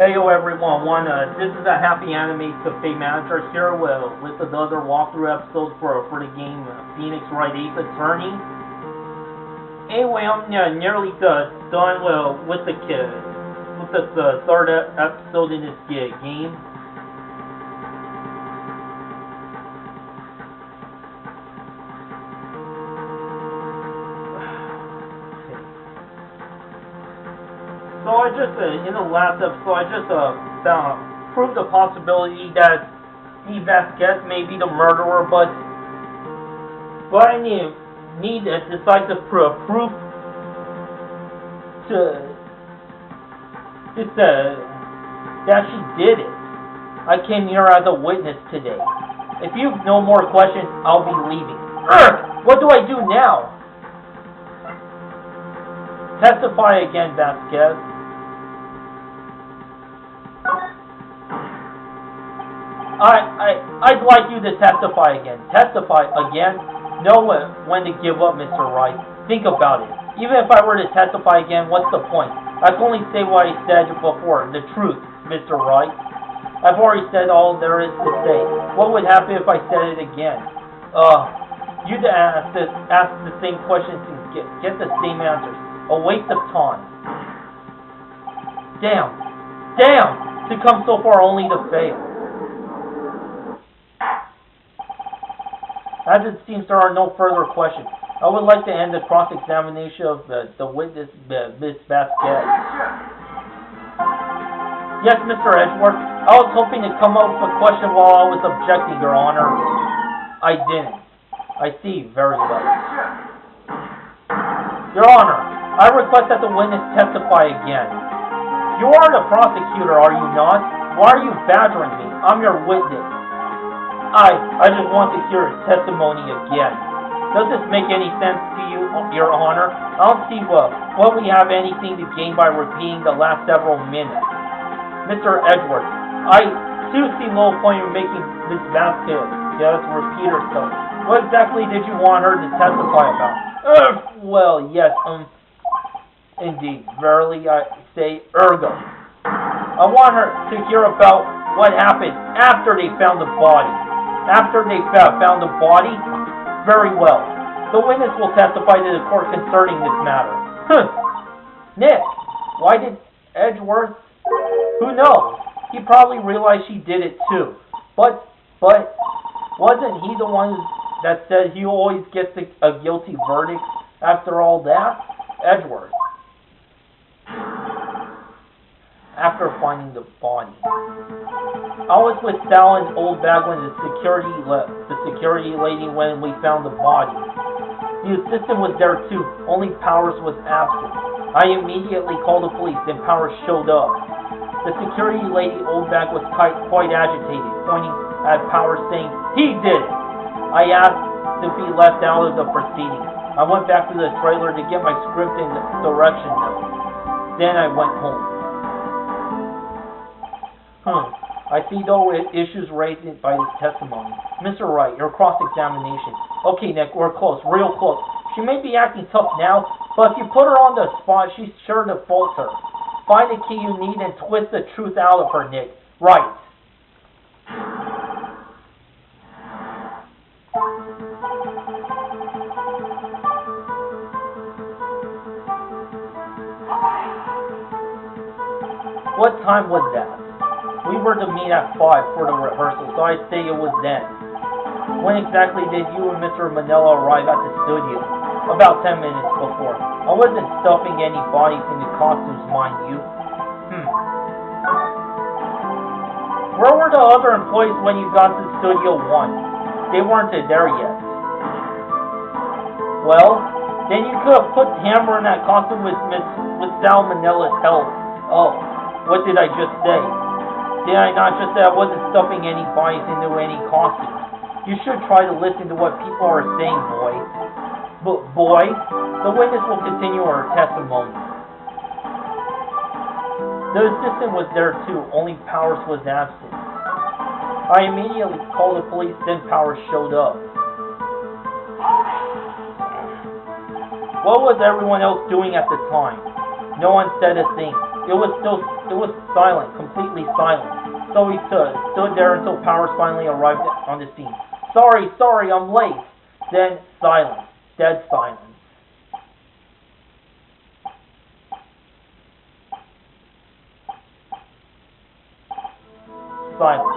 Hey yo everyone, this is a HappyAnimaidCafeManager here with another walkthrough episode for the game Phoenix Wright Ace Attorney. Anyway, I'm nearly done with the third episode in this game. So I just, in the last episode, I just proved the possibility that Steve Vasquez may be the murderer, but I need decisive proof that she did it. I came here as a witness today. If you have no more questions, I'll be leaving. What do I do now? Testify again, Vasquez. I'd like you to testify again. Testify again? Know when to give up, Mr. Wright. Think about it. Even if I were to testify again, what's the point? I can only say what I said before. The truth, Mr. Wright. I've already said all there is to say. What would happen if I said it again? You'd ask the same questions and get the same answers. A waste of time. Damn. To come so far only to fail. As it seems there are no further questions, I would like to end the cross-examination of the witness, Miss Vasquez. Yes, Mr. Edgeworth, I was hoping to come up with a question while I was objecting, Your Honor. I didn't. I see very well. Your Honor, I request that the witness testify again. You are the prosecutor, are you not? Why are you badgering me? I'm your witness. I just want to hear his testimony again. Does this make any sense to you, Your Honor? I don't see what we have anything to gain by repeating the last several minutes. Mr. Edgeworth, I too see no point in making Miss Vasquez repeat herself. What exactly did you want her to testify about? Well, yes, indeed. Verily I say, ergo. I want her to hear about what happened after they found the body. After they found the body? Very well. The witness will testify to the court concerning this matter. Nick, why did Edgeworth? Who knows? He probably realized she did it too. But wasn't he the one that said he always gets a guilty verdict after all that? Edgeworth. After finding the body. I was with Sal and Old Bag when the security lady when we found the body. The assistant was there too, only Powers was absent. I immediately called the police, then Powers showed up. The security lady, Old Bag, was quite agitated, pointing at Powers saying, "He did it!" I asked to be left out of the proceedings. I went back to the trailer to get my script and direction notes. Then I went home. I see no issues raised by this testimony. Mr. Wright, your cross-examination. Okay, Nick, we're close, real close. She may be acting tough now, but if you put her on the spot, she's sure to falter. Find the key you need and twist the truth out of her, Nick. Right. What time was that? We were to meet at 5 for the rehearsal, so I say it was then. When exactly did you and Mr. Manella arrive at the studio? About 10 minutes before. I wasn't stuffing any bodies into costumes, mind you. Where were the other employees when you got to Studio 1? They weren't there yet. Well, then you could have put Hammer in that costume with Sal Manella's help. Oh, what did I just say? Did I not just say I wasn't stuffing any bodies into any costumes? You should try to listen to what people are saying, boy. But, boy, the witness will continue her testimony. The assistant was there too, only Powers was absent. I immediately called the police, then Powers showed up. What was everyone else doing at the time? No one said a thing. It was silent, completely silent. So he stood there until Powers finally arrived on the scene. Sorry, I'm late. Then silence, dead silence. Silence.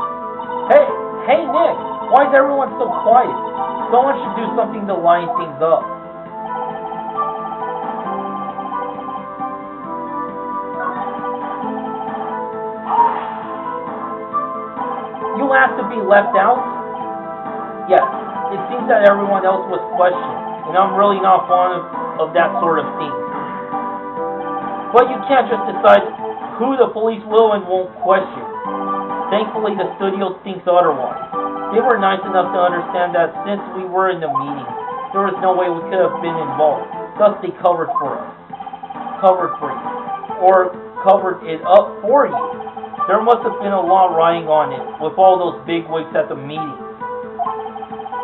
Hey, Nick, why is everyone so quiet? Someone should do something to line things up. You asked to be left out? Yes, it seems that everyone else was questioned, and I'm really not fond of that sort of thing. But you can't just decide who the police will and won't question. Thankfully, the studio thinks otherwise. They were nice enough to understand that since we were in the meeting, there was no way we could have been involved. Thus, they covered for us. Covered for you. Or covered it up for you. There must have been a lot riding on it, with all those bigwigs at the meeting.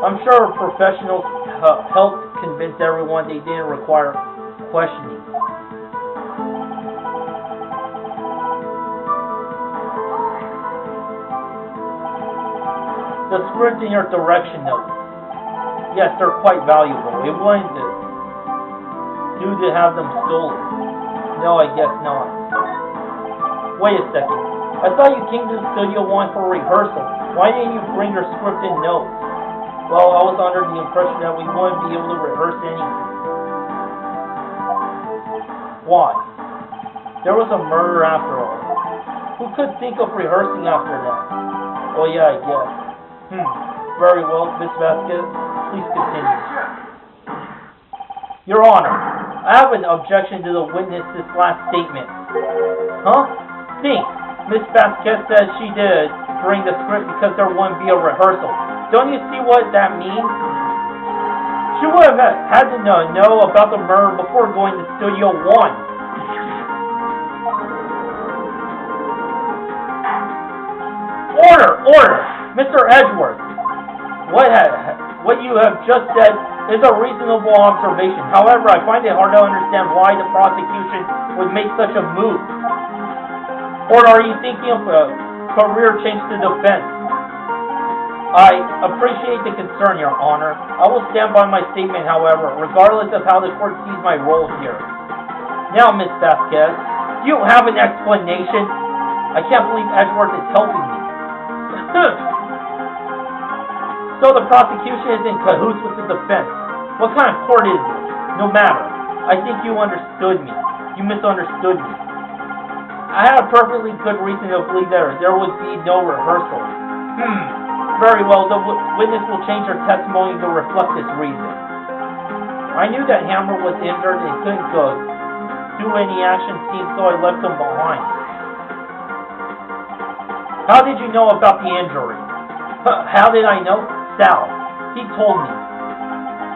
I'm sure professionals helped convince everyone they didn't require questioning. The script in your direction notes. Yes, they're quite valuable. It wouldn't do to have them stolen. No, I guess not. Wait a second. I thought you came to the studio once for rehearsal. Why didn't you bring your script and notes? Well, I was under the impression that we wouldn't be able to rehearse anything. Why? There was a murder after all. Who could think of rehearsing after that? Oh yeah, I guess. Very well, Miss Vasquez. Please continue. Your Honor, I have an objection to the witness's last statement. Huh? Think. Miss Vasquez said she did bring the script because there wouldn't be a rehearsal. Don't you see what that means? She would have had to know about the murder before going to Studio 1. Order! Mr. Edgeworth, what you have just said is a reasonable observation. However, I find it hard to understand why the prosecution would make such a move. Or are you thinking of a career change to defense? I appreciate the concern, Your Honor. I will stand by my statement, however, regardless of how the court sees my role here. Now, Miss Vasquez, do you have an explanation? I can't believe Edgeworth is helping me. So the prosecution is in cahoots with the defense. What kind of court is this? No matter. I think you understood me. You misunderstood me. I had a perfectly good reason to believe there would be no rehearsal. Very well, the witness will change her testimony to reflect this reason. I knew that Hammer was injured and couldn't do any action scene, so I left him behind. How did you know about the injury? How did I know? Sal. He told me.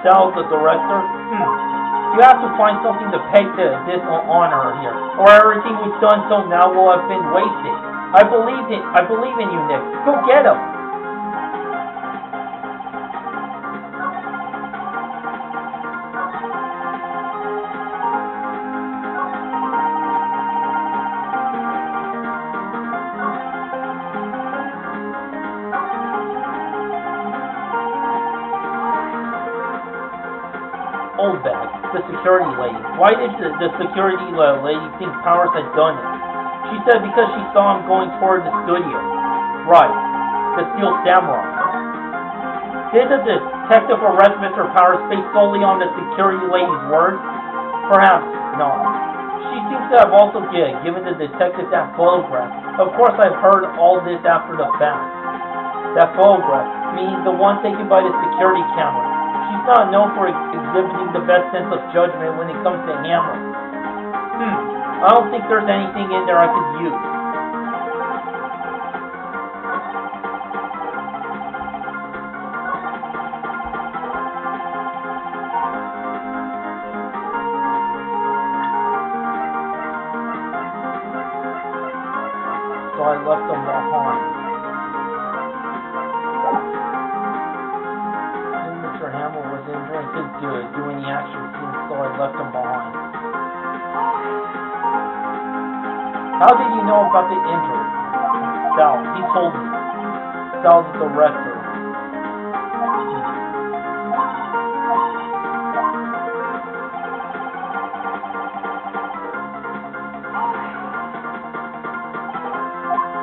Sal, the director? You have to find something to peg this on her here, or everything we've done till now will have been wasted. I believe in you, Nick. Go get him. Oldback, the security lady. Why did the security lady think Powers had done it? She said because she saw him going toward the studio. Right. The Steel Samurai. Did the detective arrest Mr. Powers based solely on the security lady's words? Perhaps not. She seems to have also given the detective that photograph. Of course, I've heard all this after the fact. That photograph, meaning the one taken by the security camera. She's not known for exhibiting the best sense of judgment when it comes to Hammer. I don't think there's anything in there I could use. So I left them behind. Hammer was injured and couldn't do any action scenes, so I left him behind. How did you know about the injury? Sal, he told me. Sal's the director.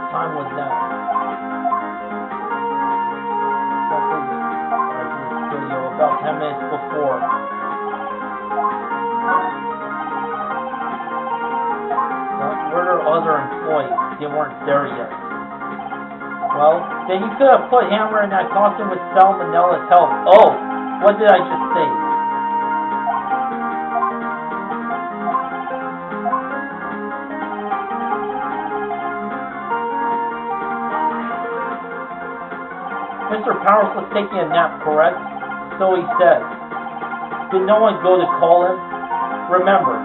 Time was now. Studio about 10 minutes before. Where are other employees? They weren't there yet. Well, then you could have put Hammer in that costume with Salmonella's help. Oh, what did I just say? Mr. Powers was taking a nap, correct? So he said. Did no one go to call him? Remember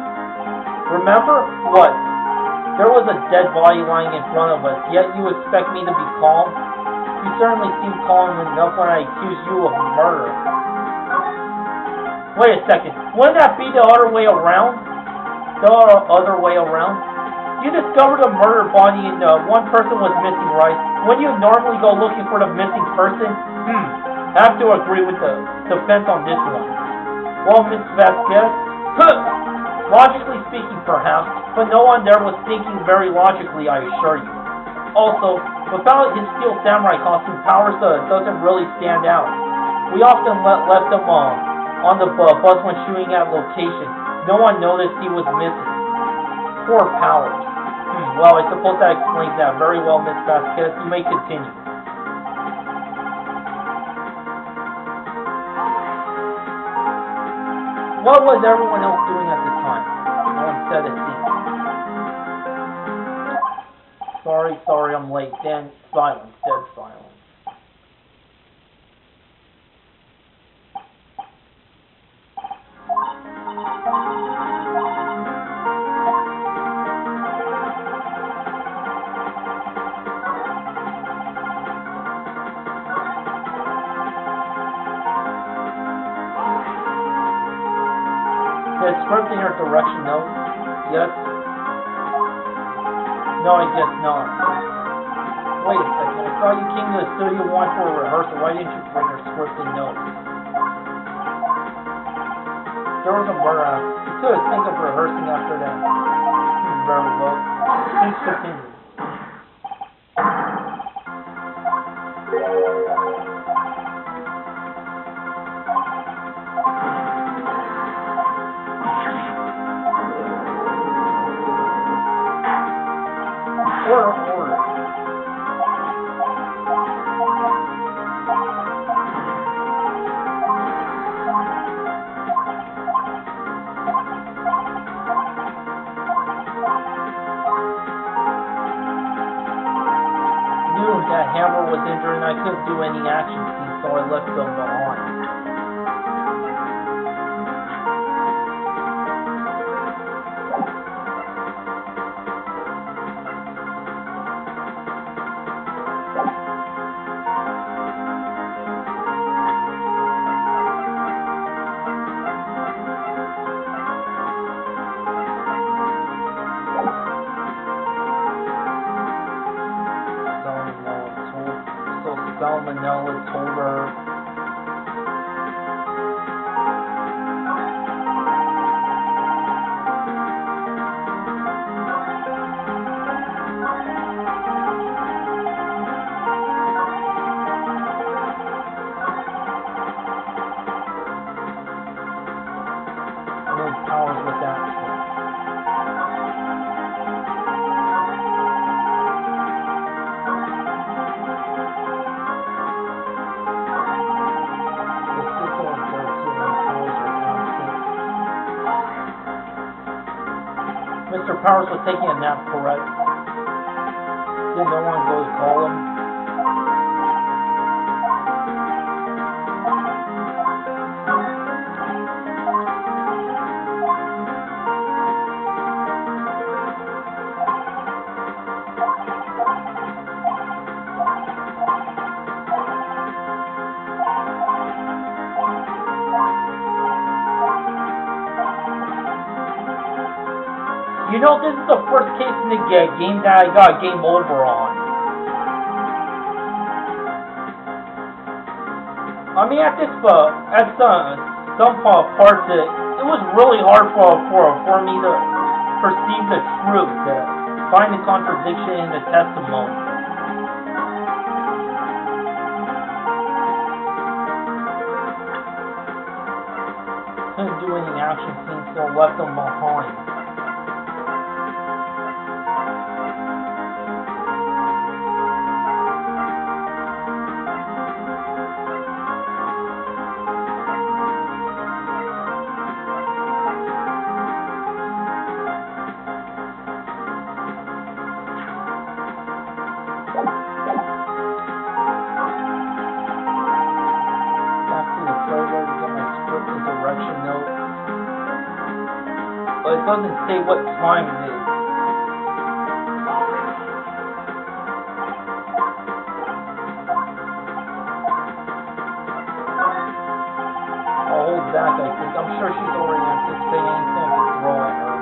what? There was a dead body lying in front of us, yet you expect me to be calm? You certainly seem calm enough when I accuse you of murder. Wait a second, wouldn't that be the other way around? The other way around? You discovered a murdered body and one person was missing, right? Wouldn't you normally go looking for the missing person? I have to agree with the defense on this one. Well, Miss Vasquez, logically speaking, perhaps, but no one there was thinking very logically, I assure you. Also, without his steel samurai costume, Powers doesn't really stand out. We often left him on the bus when shooting at location. No one noticed he was missing. Poor Powers. Well, I suppose that explains that very well, Miss Vasquez. You may continue. What was everyone else doing at the time? No one said a thing. Sorry, I'm late. Then silence, dead silence. The script in your direction note? Yes? No, I guess not. Wait a second, I saw you came to the studio once for a rehearsal. Why didn't you bring your script and notes? There was a murder. You could have think of rehearsing after that. Very well. Please continue. Order. Knew that Hammer was injured and I couldn't do any action scenes, so I left them behind. Salmonella told her. No powers with that. Mr. Powers was taking a nap, correct? Did no one go to call him? You know, this is the first case in the game that I got game over on. I mean, at some parts, it was really hard for me to perceive the truth, to find the contradiction in the testimony. Couldn't do any action scenes, so left them behind. But it doesn't say what time it is. I'll hold back, I think. I'm sure she's already anticipating anything I could throw at her.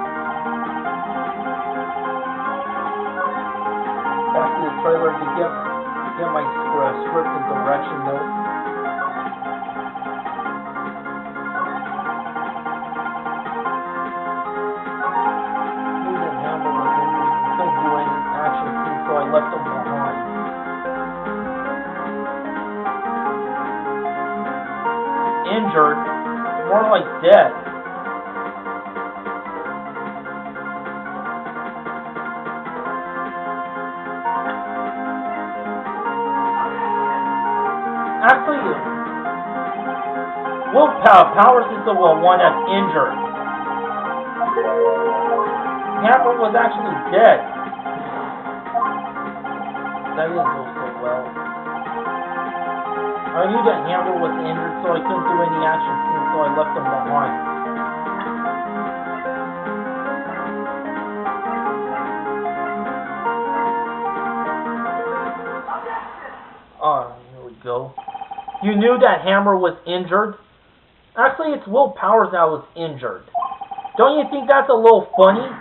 Back to the trailer to get my script and direction note. Left them behind. Injured, more like dead. Actually, Will Powers is the one that's injured. Hammer was actually dead. That didn't go so well. I knew that Hammer was injured, so I couldn't do any action scenes, so I left him behind. Here we go. You knew that Hammer was injured? Actually, it's Will Powers that was injured. Don't you think that's a little funny?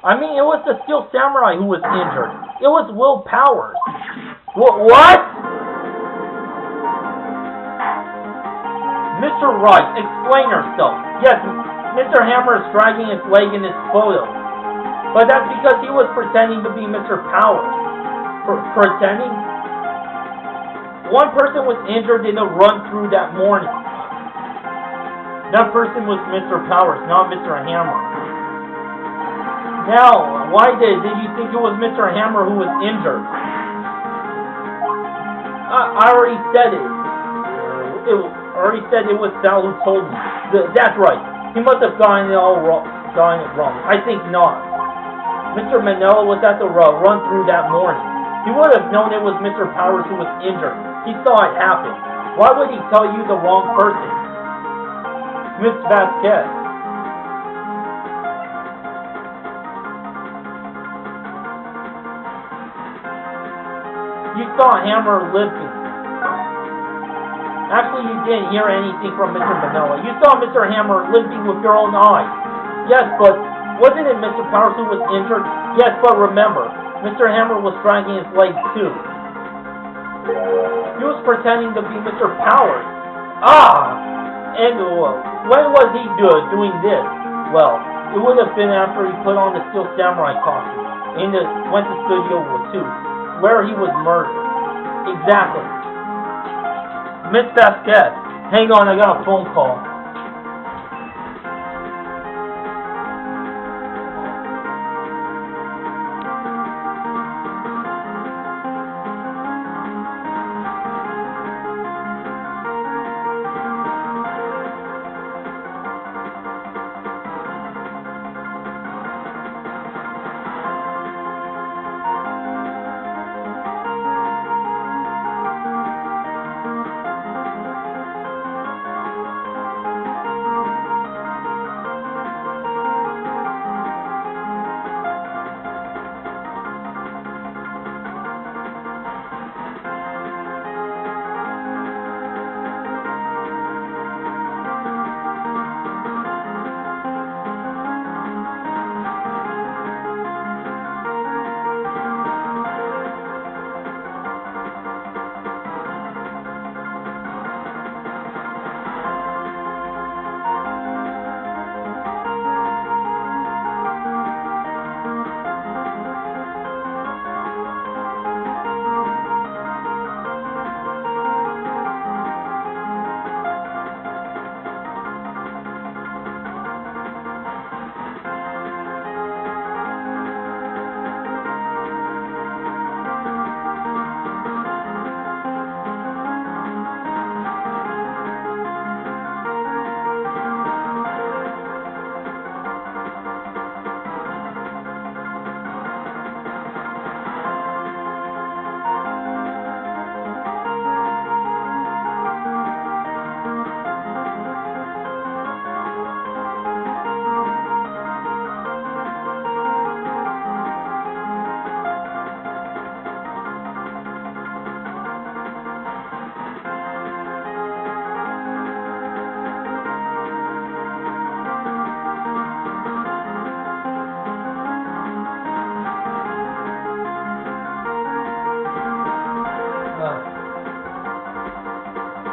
I mean, it was the Steel Samurai who was injured. It was Will Powers. What? Mr. Wright, explain yourself. Yes, Mr. Hammer is dragging his leg in his photo. But that's because he was pretending to be Mr. Powers. Pretending? One person was injured in a run-through that morning. That person was Mr. Powers, not Mr. Hammer. Now, why did you think it was Mr. Hammer who was injured? I already said it. I already said it was Sal who told me. That's right. He must have gotten it wrong. I think not. Mr. Manella was at the run-through that morning. He would have known it was Mr. Powers who was injured. He saw it happen. Why would he tell you the wrong person? Miss Vasquez. You saw Hammer limping. Actually, you didn't hear anything from Mr. Manila. You saw Mr. Hammer limping with your own eyes. Yes, but wasn't it Mr. Powers who was injured? Yes, but remember, Mr. Hammer was dragging his leg too. He was pretending to be Mr. Powers. And when was he doing this? Well, it would have been after he put on the Steel Samurai costume and went to Studio 2. Where he was murdered. Exactly. Miss Vasquez, hang on, I got a phone call.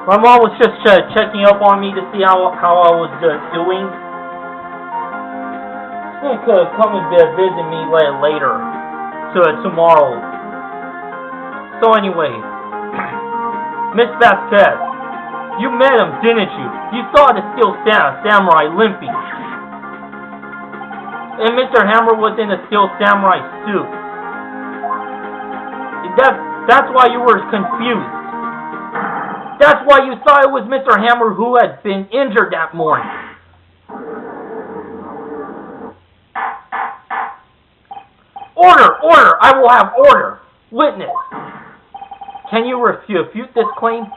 My mom was just checking up on me to see how I was doing. She's gonna come and visit me later, tomorrow. So anyway, Miss Vasquez, you met him, didn't you? You saw the Steel Samurai limping. And Mr. Hammer was in a Steel Samurai suit. That's why you were confused. That's why you thought it was Mr. Hammer who had been injured that morning. Order! Order! I will have order! Witness! Can you refute this claim?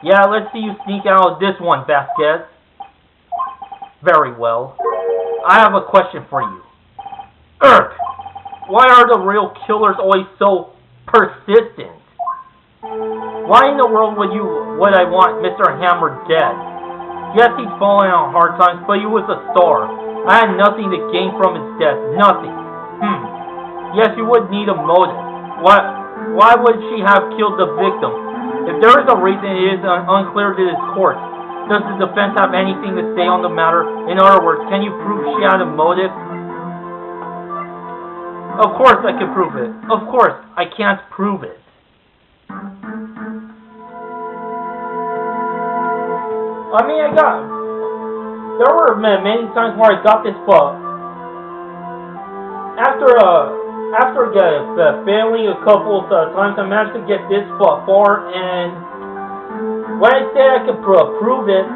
Yeah, let's see you sneak out of this one, Vasquez. Very well. I have a question for you. Why are the real killers always so persistent? Why in the world would I want Mr. Hammer dead? Yes, he's fallen on hard times, but he was a star. I had nothing to gain from his death. Nothing. Yes, you would need a motive. Why would she have killed the victim? If there is a reason, it is unclear to this court. Does the defense have anything to say on the matter? In other words, can you prove she had a motive? Of course I can prove it. Of course, I can't prove it. I mean, there were many times where I got this book. After failing a couple of times, I managed to get this far, and when I say I could prove it,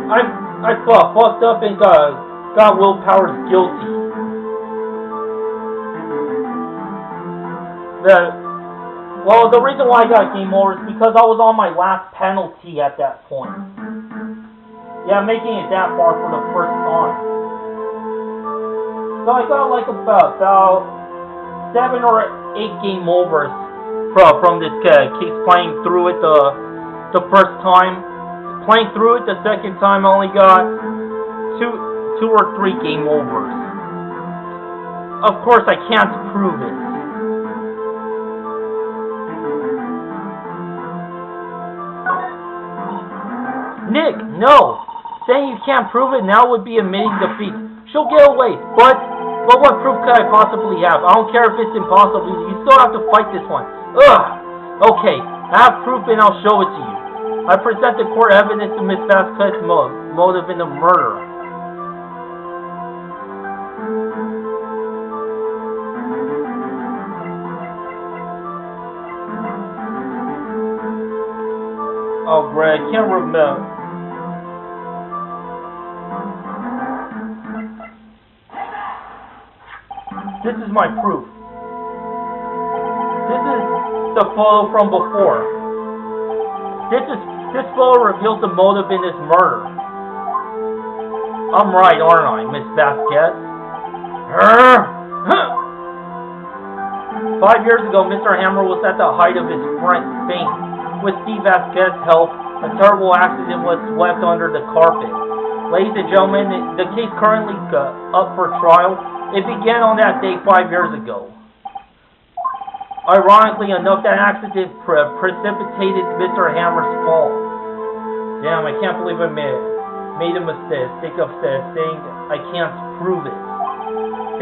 I fucked up and got Will Powers guilty. The reason why I got game over is because I was on my last penalty at that point. Yeah, making it that far for the first time. So I got like about 7 or 8 game overs from this case, playing through it the first time. Playing through it the second time, I only got 2 or 3 game overs. Of course, I can't prove it. Nick, no! Saying you can't prove it now would be admitting defeat. She'll get away, but what proof could I possibly have? I don't care if it's impossible, you still have to fight this one. Ugh! Okay, I have proof and I'll show it to you. I present the court evidence to Miss Vasquez's motive in the murder. Oh, Greg, can't remember. This is my proof. This is the photo from before. This photo reveals the motive in this murder. I'm right, aren't I, Miss Vasquez? 5 years ago, Mr. Hammer was at the height of his fame. With Steve Vasquez's help, a terrible accident was swept under the carpet. Ladies and gentlemen, the case currently up for trial. It began on that day 5 years ago. Ironically enough, that accident precipitated Mr. Hammer's fall. Damn, I can't believe I made a mistake of saying I can't prove it.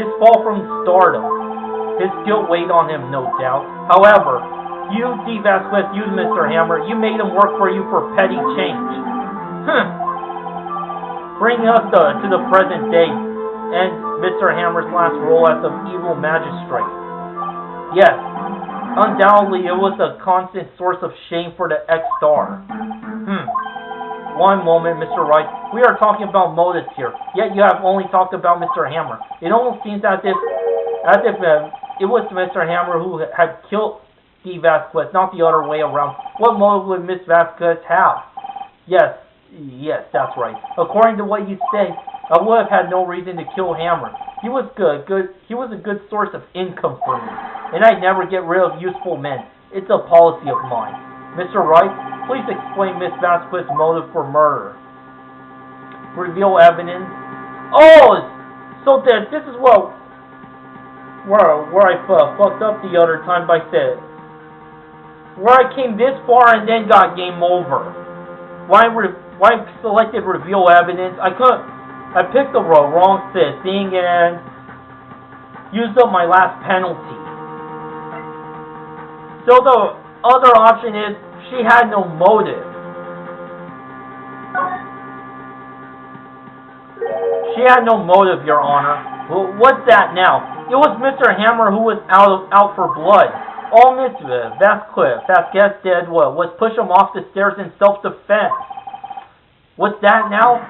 His fall from stardom. His guilt weighed on him, no doubt. However, you, D. Vasquez, used Mr. Hammer. You made him work for you for petty change. Bringing us to the present day, and Mr. Hammer's last role as an evil magistrate. Yes, undoubtedly it was a constant source of shame for the ex-star. One moment, Mr. Wright. We are talking about motives here, yet you have only talked about Mr. Hammer. It almost seems as if it was Mr. Hammer who had killed Steve Vasquez, not the other way around. What motive would Miss Vasquez have? Yes, that's right. According to what you say, I would have had no reason to kill Hammer. He was good. He was a good source of income for me, and I never get rid of useful men. It's a policy of mine. Mr. Wright, please explain Miss Vasquez's motive for murder. Reveal evidence. Oh, so this is where I fucked up the other time by Where I came this far and then got game over. Why selected reveal evidence? I picked the wrong thing and used up my last penalty. So the other option is she had no motive. She had no motive, Your Honor. Well, what's that now? It was Mr. Hammer who was out for blood. All Miss Vasquez did was push him off the stairs in self-defense. What's that now?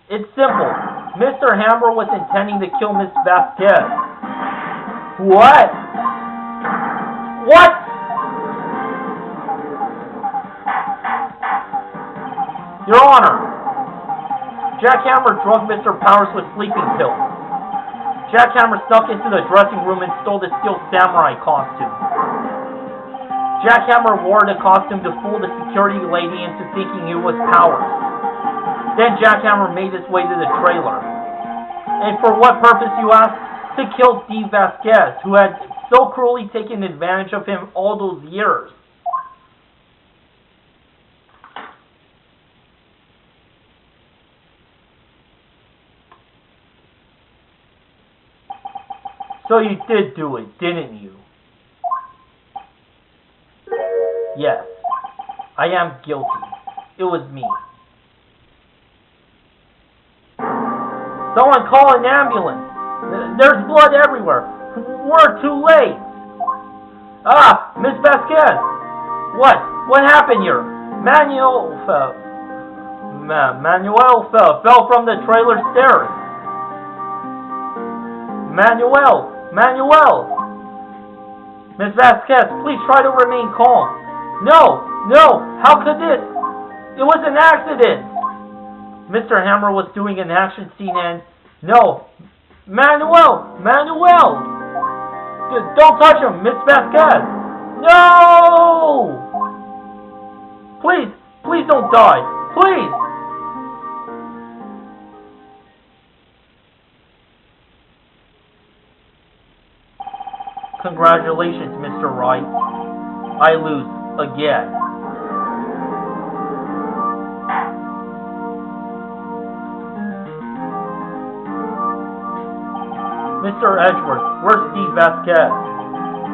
It's simple. Mr. Hammer was intending to kill Miss Vasquez. What? What? Your Honor, Jackhammer drugged Mr. Powers with sleeping pills. Jackhammer snuck into the dressing room and stole the steel samurai costume. Jackhammer wore the costume to fool the security lady into thinking he was Powers. Then Jackhammer made his way to the trailer. And for what purpose, you ask? To kill Steve Vasquez, who had so cruelly taken advantage of him all those years. So you did do it, didn't you? Yes, I am guilty. It was me. Someone call an ambulance. There's blood everywhere. We're too late. Ah, Miss Vasquez. What? What happened here? Manuel fell from the trailer stairs. Manuel! Miss Vasquez, please try to remain calm. No! How could this? It was an accident! Mr. Hammer was doing an action scene and... No! Manuel! Don't touch him, Miss Vasquez! No! Please don't die! Please! Congratulations, Mr. Wright. I lose again. Mr. Edgeworth, where's Steve Vasquez?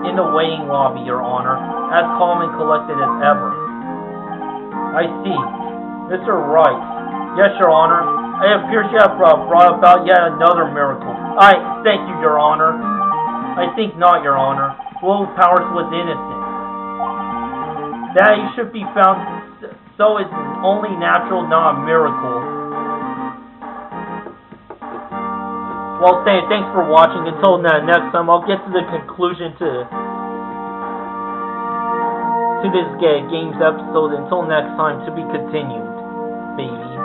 In the waiting lobby, Your Honor, as calm and collected as ever. I see. Mr. Wright. Yes, Your Honor. It appears you have brought about yet another miracle. I thank you, Your Honor. I think not, Your Honor. Will Powers was innocent. That he should be found so is only natural, not a miracle. Well, thanks for watching. Until next time, I'll get to the conclusion to this game's episode. Until next time, to be continued, baby.